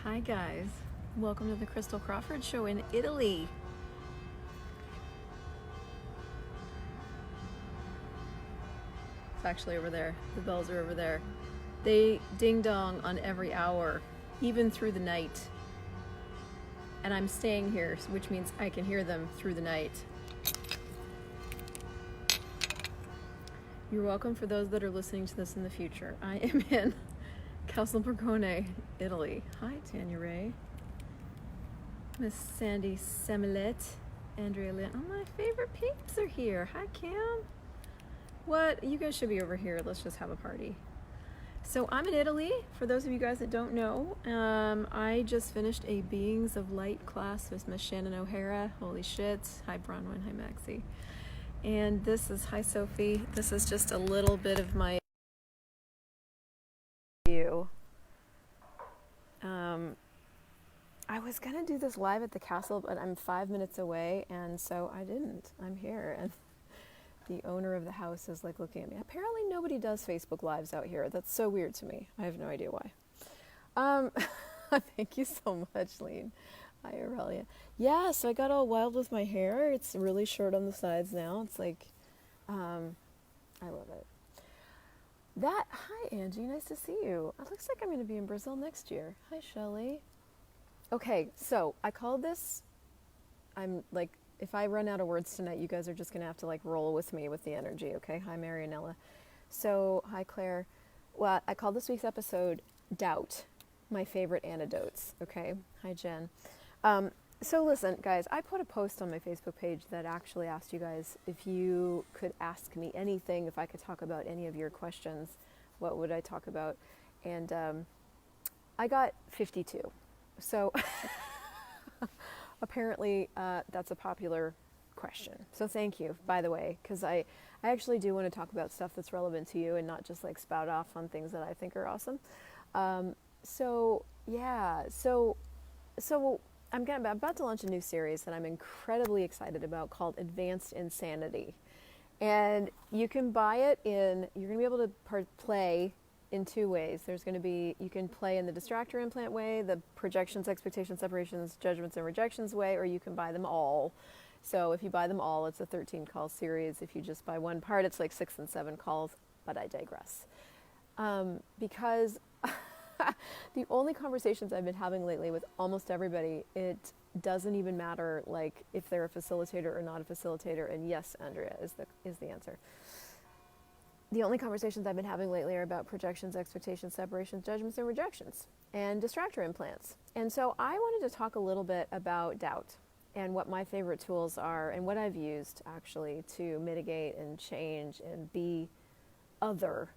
Hi guys, welcome to the Christel Crawford show in Italy. It's actually over there. The bells are over there. They ding dong on every hour, even through the night. And I'm staying here, which means I can hear them through the night. You're welcome for those that are listening to this in the future. I am in Castel Borgone, Italy. Hi, Tanya Ray. Miss Sandy Semilet, Andrea Lynn. Oh, my favorite peeps are here. Hi, Cam. What? You guys should be over here. Let's just have a party. So I'm in Italy. For those of you guys that don't know, I just finished a Beings of Light class with Miss Shannon O'Hara. Holy shit. Hi, Bronwyn. Hi, Maxie. And this is, hi, Sophie. This is just a little bit of my view. I was gonna do this live at the castle, but I'm 5 minutes away, and so I didn't. I'm here, and the owner of the house is like looking at me. Apparently nobody does Facebook Lives out here. That's so weird to me. I have no idea why. Thank you so much, Lean. Hi, Aurelia. Yeah, so I got all wild with my hair. It's really short on the sides now. It's like, I love it. Hi, Angie. Nice to see you. It looks like I'm going to be in Brazil next year. Hi, Shelley. Okay, so I called this, I'm like, if I run out of words tonight, you guys are just going to have to like roll with me with the energy, okay? Hi, Marianella. So, hi, Claire. Well, I called this week's episode Doubt, my favorite antidotes, okay? Hi, Jen. So listen, guys, I put a post on my Facebook page that actually asked you guys if you could ask me anything, if I could talk about any of your questions, what would I talk about? And I got 52. So apparently that's a popular question. So thank you, by the way, because I actually do want to talk about stuff that's relevant to you and not just like spout off on things that I think are awesome. So I'm about to launch a new series that I'm incredibly excited about called Advanced Insanity. And you can buy it you're going to be able to play in two ways. You can play in the distractor implant way, the projections, expectations, separations, judgments, and rejections way, or you can buy them all. So if you buy them all, it's a 13 call series. If you just buy one part, it's like 6 and 7 calls, but I digress. Because the only conversations I've been having lately with almost everybody, it doesn't even matter like if they're a facilitator or not a facilitator, and yes, Andrea is the answer. The only conversations I've been having lately are about projections, expectations, separations, judgments, and rejections, and distractor implants. And so I wanted to talk a little bit about doubt and what my favorite tools are and what I've used actually to mitigate and change and be other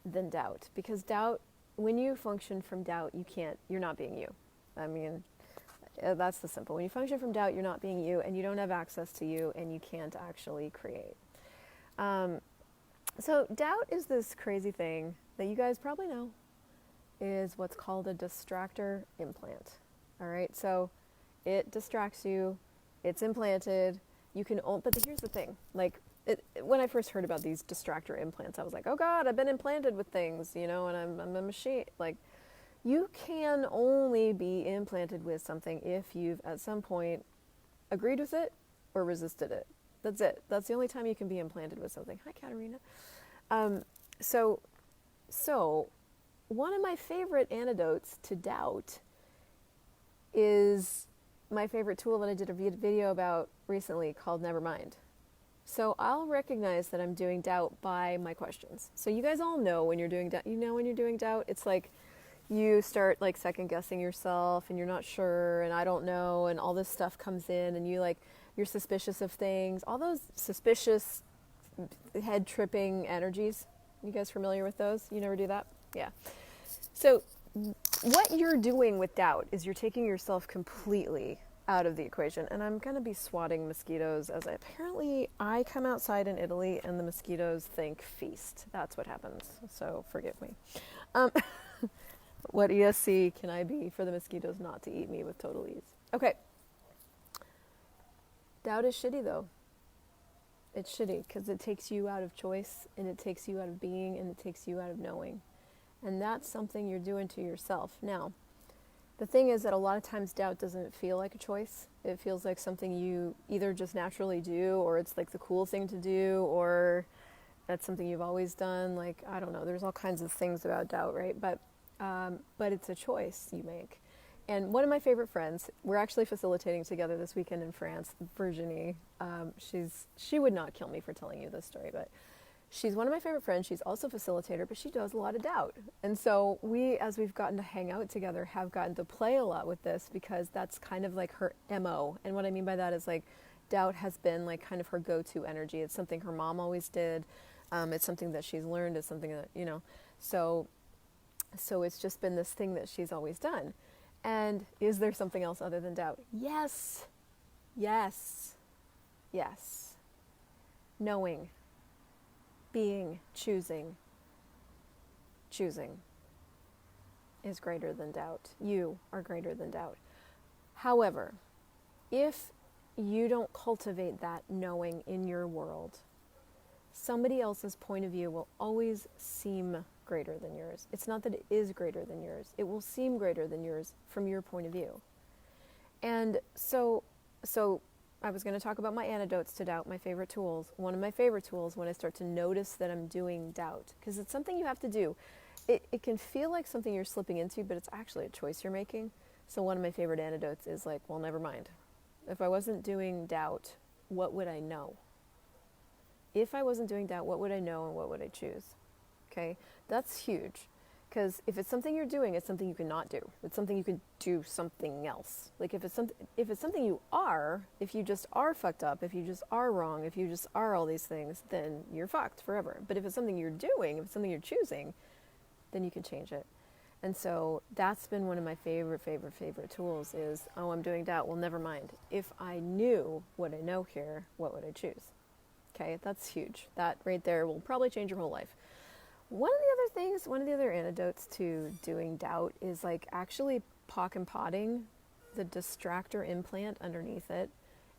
than doubt. Because doubt, when you function from doubt, you're not being you. I mean, that's the simple. When you function from doubt, you're not being you, and you don't have access to you, and you can't actually create. So doubt is this crazy thing that you guys probably know is what's called a distractor implant. All right, so it distracts you, it's implanted, but here's the thing, like when I first heard about these distractor implants, I was like, oh God, I've been implanted with things, and I'm a machine. Like, you can only be implanted with something if you've at some point agreed with it or resisted it. That's it. That's the only time you can be implanted with something. Hi, Katerina. So one of my favorite antidotes to doubt is my favorite tool that I did a video about recently called Nevermind. So I'll recognize that I'm doing doubt by my questions. So you guys all know when you're doing doubt. When you're doing doubt, it's like you start like second guessing yourself and you're not sure and I don't know and all this stuff comes in and you're suspicious of things, all those suspicious head tripping energies. You guys familiar with those? You never do that? Yeah. So what you're doing with doubt is you're taking yourself completely out of the equation. And I'm going to be swatting mosquitoes as I come outside in Italy and the mosquitoes think feast. That's what happens. So forgive me. What ESC can I be for the mosquitoes not to eat me with total ease? Okay. Doubt is shitty though. It's shitty because it takes you out of choice and it takes you out of being and it takes you out of knowing. And that's something you're doing to yourself. Now, The thing is that a lot of times doubt doesn't feel like a choice. It feels like something you either just naturally do, or it's like the cool thing to do, or that's something you've always done. Like, I don't know, there's all kinds of things about doubt, right? But it's a choice you make. And one of my favorite friends, we're actually facilitating together this weekend in France, Virginie. She would not kill me for telling you this story, but she's one of my favorite friends. She's also a facilitator, but she does a lot of doubt. And so we, as we've gotten to hang out together, have gotten to play a lot with this, because that's kind of like her MO. And what I mean by that is, like, doubt has been like kind of her go-to energy. It's something her mom always did. It's something that she's learned. It's something that, so it's just been this thing that she's always done. And is there something else other than doubt? Yes. Yes. Yes. Knowing. Being. Choosing. Choosing is greater than doubt. You are greater than doubt. However, if you don't cultivate that knowing in your world, somebody else's point of view will always seem greater than yours. It's not that it is greater than yours. It will seem greater than yours from your point of view. And so I was going to talk about my antidotes to doubt, my favorite tools. One of my favorite tools when I start to notice that I'm doing doubt, because it's something you have to do. It can feel like something you're slipping into, but it's actually a choice you're making. So one of my favorite antidotes is like, well, never mind. If I wasn't doing doubt, what would I know? If I wasn't doing doubt, what would I know and what would I choose? Okay, that's huge, because if it's something you're doing, it's something you cannot do. It's something you can do something else. Like if it's something you are, if you just are fucked up, if you just are wrong, if you just are all these things, then you're fucked forever. But if it's something you're doing, if it's something you're choosing, then you can change it. And so that's been one of my favorite tools is, oh, I'm doing doubt. Well, never mind. If I knew what I know here, what would I choose? Okay, that's huge. That right there will probably change your whole life. One of the other antidotes to doing doubt is like actually pock and potting the distractor implant underneath it,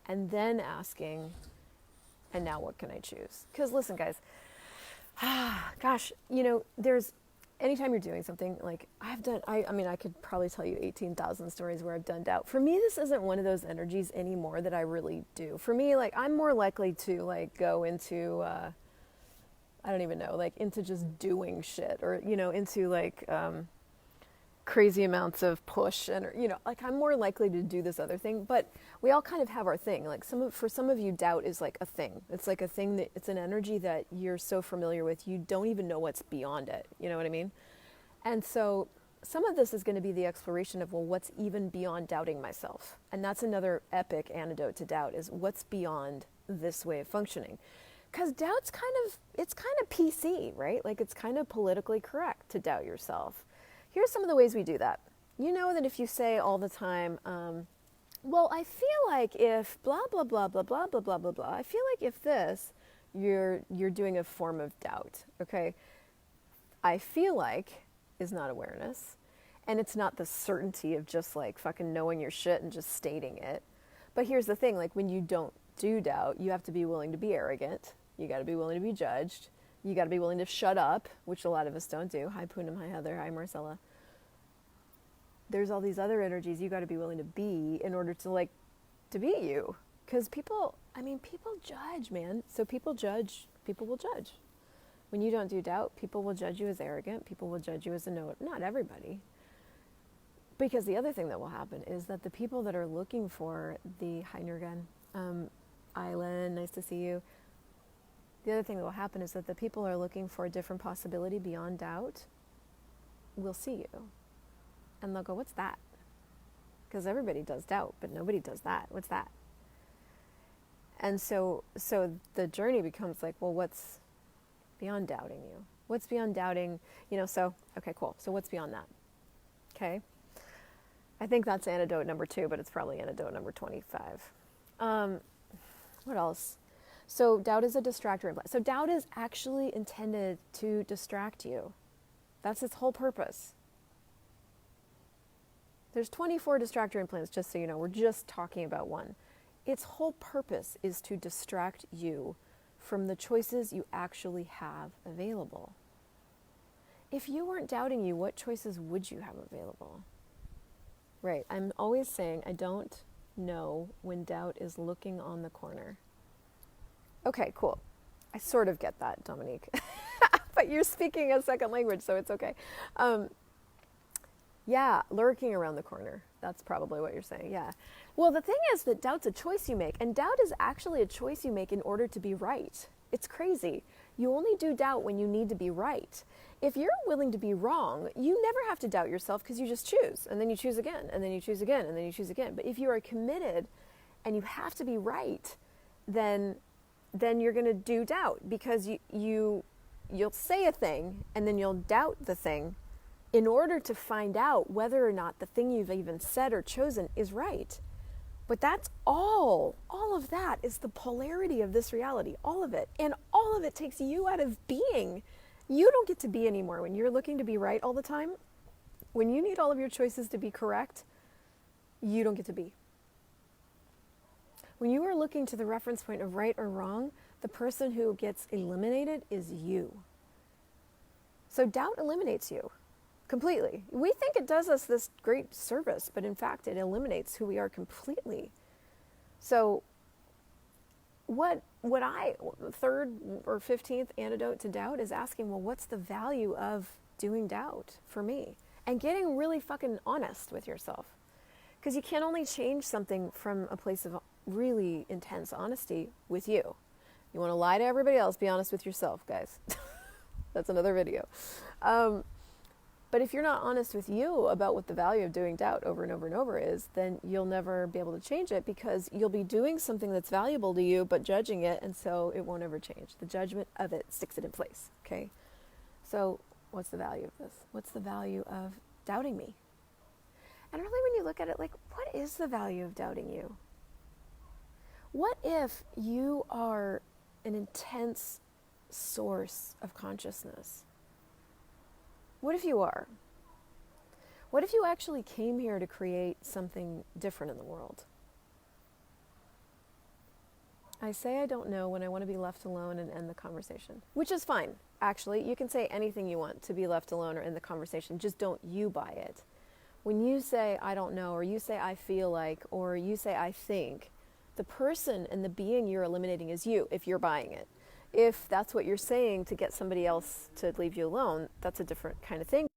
and then asking, and now what can I choose? Because listen, guys, gosh, there's, anytime you're doing something, like I mean, I could probably tell you 18,000 stories where I've done doubt. For me, this isn't one of those energies anymore that I really do. For me, like, I'm more likely to like go into, I don't even know, like into just doing shit, or, into like crazy amounts of push, and, like I'm more likely to do this other thing. But we all kind of have our thing. Like for some of you, doubt is like a thing. It's like a thing that, it's an energy that you're so familiar with, you don't even know what's beyond it. You know what I mean? And so some of this is going to be the exploration of, well, what's even beyond doubting myself? And that's another epic antidote to doubt, is what's beyond this way of functioning. Because doubt's it's kind of PC, right? Like it's kind of politically correct to doubt yourself. Here's some of the ways we do that. You know that if you say all the time, well, I feel like if blah, blah, blah, blah, blah, blah, blah, blah, blah, I feel like if this, you're doing a form of doubt, okay? I feel like is not awareness, and it's not the certainty of just like fucking knowing your shit and just stating it. But here's the thing, like when you don't do doubt, you have to be willing to be arrogant. You got to be willing to be judged. You got to be willing to shut up, which a lot of us don't do. Hi Poonam, hi Heather, hi Marcella. There's all these other energies you got to be willing to be in order to be you. Because people judge, man. So people judge, people will judge. When you don't do doubt, people will judge you as arrogant. People will judge you as a no. Not everybody. Because the other thing that will happen is that the people that are looking for the, hi Nurgan, Island, nice to see you. The other thing that will happen is that the people who are looking for a different possibility beyond doubt will see you. And they'll go, what's that? Because everybody does doubt, but nobody does that. What's that? And so the journey becomes like, well, what's beyond doubting you? What's beyond doubting, okay, cool. So what's beyond that? Okay. I think that's antidote number 2, but it's probably antidote number 25. What else? So doubt is a distractor implant. So doubt is actually intended to distract you. That's its whole purpose. There's 24 distractor implants, just so you know. We're just talking about one. Its whole purpose is to distract you from the choices you actually have available. If you weren't doubting you, what choices would you have available? Right. I'm always saying I don't know when doubt is looking on the corner. Okay, cool. I sort of get that, Dominique. But you're speaking a second language, so it's okay. Um, yeah, lurking around the corner. That's probably what you're saying. Yeah. Well, the thing is that doubt's a choice you make, and doubt is actually a choice you make in order to be right. It's crazy. You only do doubt when you need to be right. If you're willing to be wrong, you never have to doubt yourself because you just choose, and then you choose again, and then you choose again, and then you choose again. But if you are committed and you have to be right, then you're going to do doubt because you'll say a thing and then you'll doubt the thing in order to find out whether or not the thing you've even said or chosen is right. But that's all of that is the polarity of this reality, all of it. And all of it takes you out of being. You don't get to be anymore when you're looking to be right all the time. When you need all of your choices to be correct, you don't get to be. When you are looking to the reference point of right or wrong, the person who gets eliminated is you. So doubt eliminates you completely. We think it does us this great service, but in fact it eliminates who we are completely. So third or 15th antidote to doubt is asking, well, what's the value of doing doubt for me? And getting really fucking honest with yourself. Because you can only change something from a place of really intense honesty with you. You want to lie to everybody else, be honest with yourself, guys. That's another video. But if you're not honest with you about what the value of doing doubt over and over and over is, then you'll never be able to change it because you'll be doing something that's valuable to you, but judging it, and so it won't ever change. The judgment of it sticks it in place, okay? So what's the value of this? What's the value of doubting me? And really when you look at it, like, what is the value of doubting you? What if you are an intense source of consciousness? What if you are? What if you actually came here to create something different in the world? I say I don't know when I want to be left alone and end the conversation, which is fine. Actually, you can say anything you want to be left alone or end the conversation, just don't you buy it. When you say I don't know, or you say I feel like, or you say I think, the person and the being you're eliminating is you if you're buying it. If that's what you're saying to get somebody else to leave you alone, that's a different kind of thing.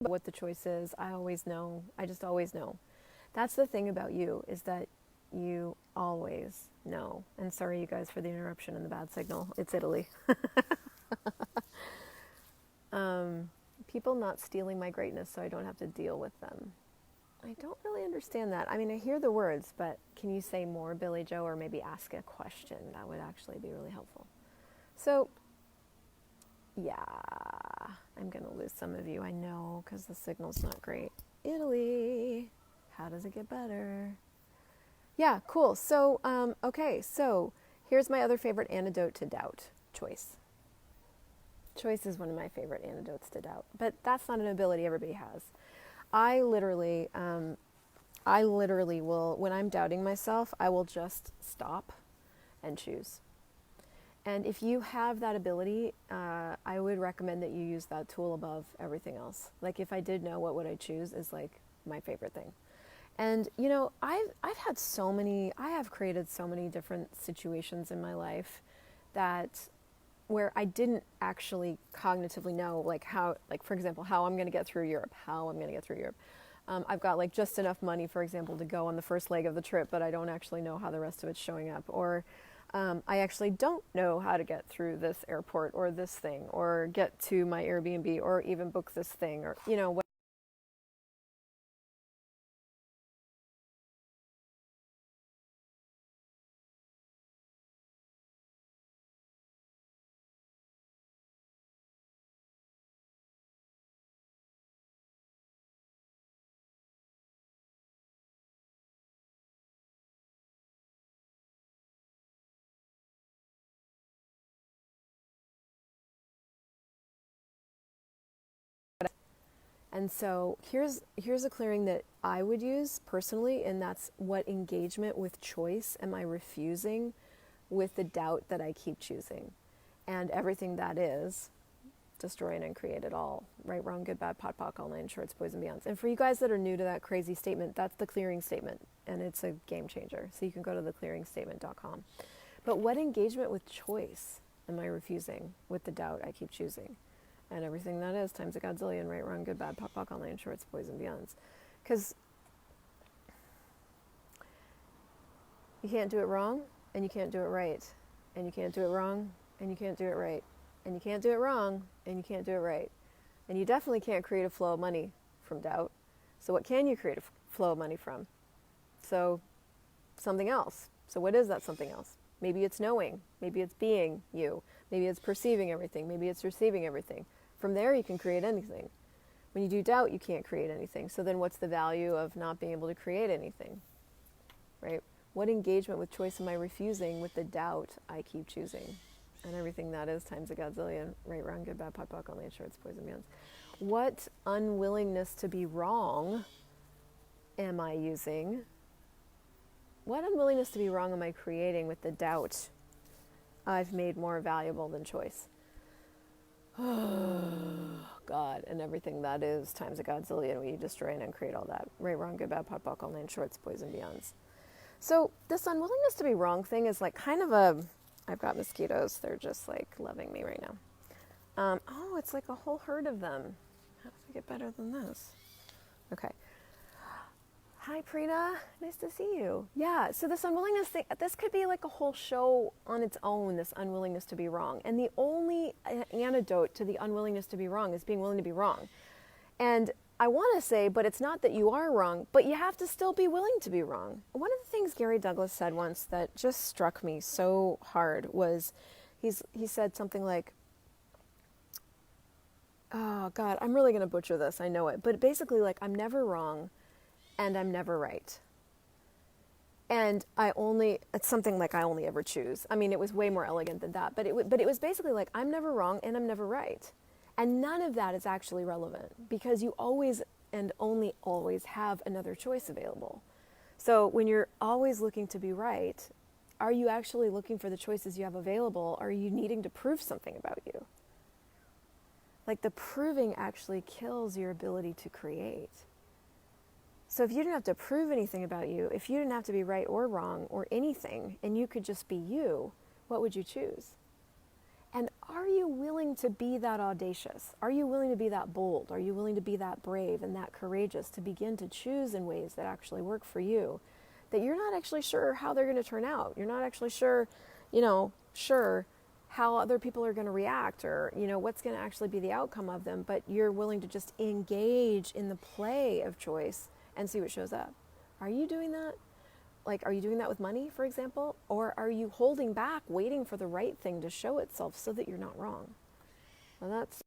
What the choice is, I always know. I just always know. That's the thing about you, is that you always know. And sorry, you guys, for the interruption and the bad signal. It's Italy. People not stealing my greatness so I don't have to deal with them. I don't really understand that. I mean, I hear the words, but can you say more, Billy Joe, or maybe ask a question? That would actually be really helpful. So, yeah, I'm going to lose some of you, I know, because the signal's not great. Italy, how does it get better? Yeah, cool. So, okay, so here's my other favorite antidote to doubt, choice. Choice is one of my favorite antidotes to doubt, but that's not an ability everybody has. I literally will, when I'm doubting myself, I will just stop and choose. And if you have that ability, I would recommend that you use that tool above everything else. Like, if I did know what would I choose is like my favorite thing. And you know, I have created so many different situations in my life that where I didn't actually cognitively know, like how, like for example, how I'm going to get through Europe, I've got like just enough money, for example, to go on the first leg of the trip, but I don't actually know how the rest of it's showing up. Or I actually don't know how to get through this airport or this thing, or get to my Airbnb, or even book this thing, or, you know, And so here's a clearing that I would use personally, and that's what engagement with choice am I refusing with the doubt that I keep choosing. And everything that is, destroy and uncreate it all. Right, wrong, good, bad, pot, pock, all nine shorts, boys and beyonds. And for you guys that are new to that crazy statement, that's the clearing statement. And it's a game changer. So you can go to theclearingstatement.com. But what engagement with choice am I refusing with the doubt I keep choosing? And everything that is times a godzillion, right, wrong, good, bad, pot, pock, all nine shorts, boys and beyonds. Because you can't do it wrong, and you can't do it right. And you can't do it wrong, and you can't do it right. And you can't do it wrong, and you can't do it right. And you definitely can't create a flow of money from doubt. So what can you create a flow of money from? So something else. So what is that something else? Maybe it's knowing. Maybe it's being you. Maybe it's perceiving everything. Maybe it's receiving everything. From there, you can create anything. When you do doubt, you can't create anything. So then what's the value of not being able to create anything? Right? What engagement with choice am I refusing with the doubt I keep choosing? And everything that is times a godzillion, right, wrong, good, bad, pot, pock, all nine shorts, boys and beyonds. What unwillingness to be wrong am I using? What unwillingness to be wrong am I creating with the doubt I've made more valuable than choice? Oh, God, and everything that is times a godzillion, we destroy and uncreate all that. Right, wrong, good, bad, pot, pock, all nine shorts, boys and beyonds. So this unwillingness to be wrong thing is like kind of a, I've got mosquitoes, they're just like loving me right now. Oh, it's like a whole herd of them. How does it get better than this? Okay. Hi, Prina. Nice to see you. Yeah, so this unwillingness thing, this could be like a whole show on its own, this unwillingness to be wrong. And the only antidote to the unwillingness to be wrong is being willing to be wrong. And I want to say, but it's not that you are wrong, but you have to still be willing to be wrong. One of the things Gary Douglas said once that just struck me so hard was, he said something like, oh God, I'm really going to butcher this, I know it, but basically like, I'm never wrong and I'm never right. And it's something like I only ever choose. I mean, it was way more elegant than that, but it was basically like, I'm never wrong and I'm never right. And none of that is actually relevant because you always and only always have another choice available. So when you're always looking to be right, are you actually looking for the choices you have available? Or are you needing to prove something about you? Like the proving actually kills your ability to create. So if you didn't have to prove anything about you, if you didn't have to be right or wrong or anything, and you could just be you, what would you choose? And are you willing to be that audacious? Are you willing to be that bold? Are you willing to be that brave and that courageous to begin to choose in ways that actually work for you, that you're not actually sure how they're going to turn out? You're not actually sure how other people are going to react or, what's going to actually be the outcome of them, but you're willing to just engage in the play of choice and see what shows up. Are you doing that? Like, are you doing that with money, for example? Or are you holding back, waiting for the right thing to show itself so that you're not wrong? Well, that's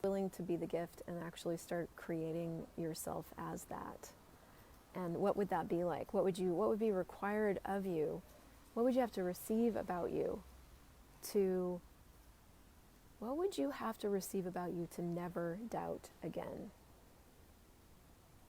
willing to be the gift and actually start creating yourself as that. And what would that be like? What would be required of you? What would you have to receive about you what would you have to receive about you to never doubt again?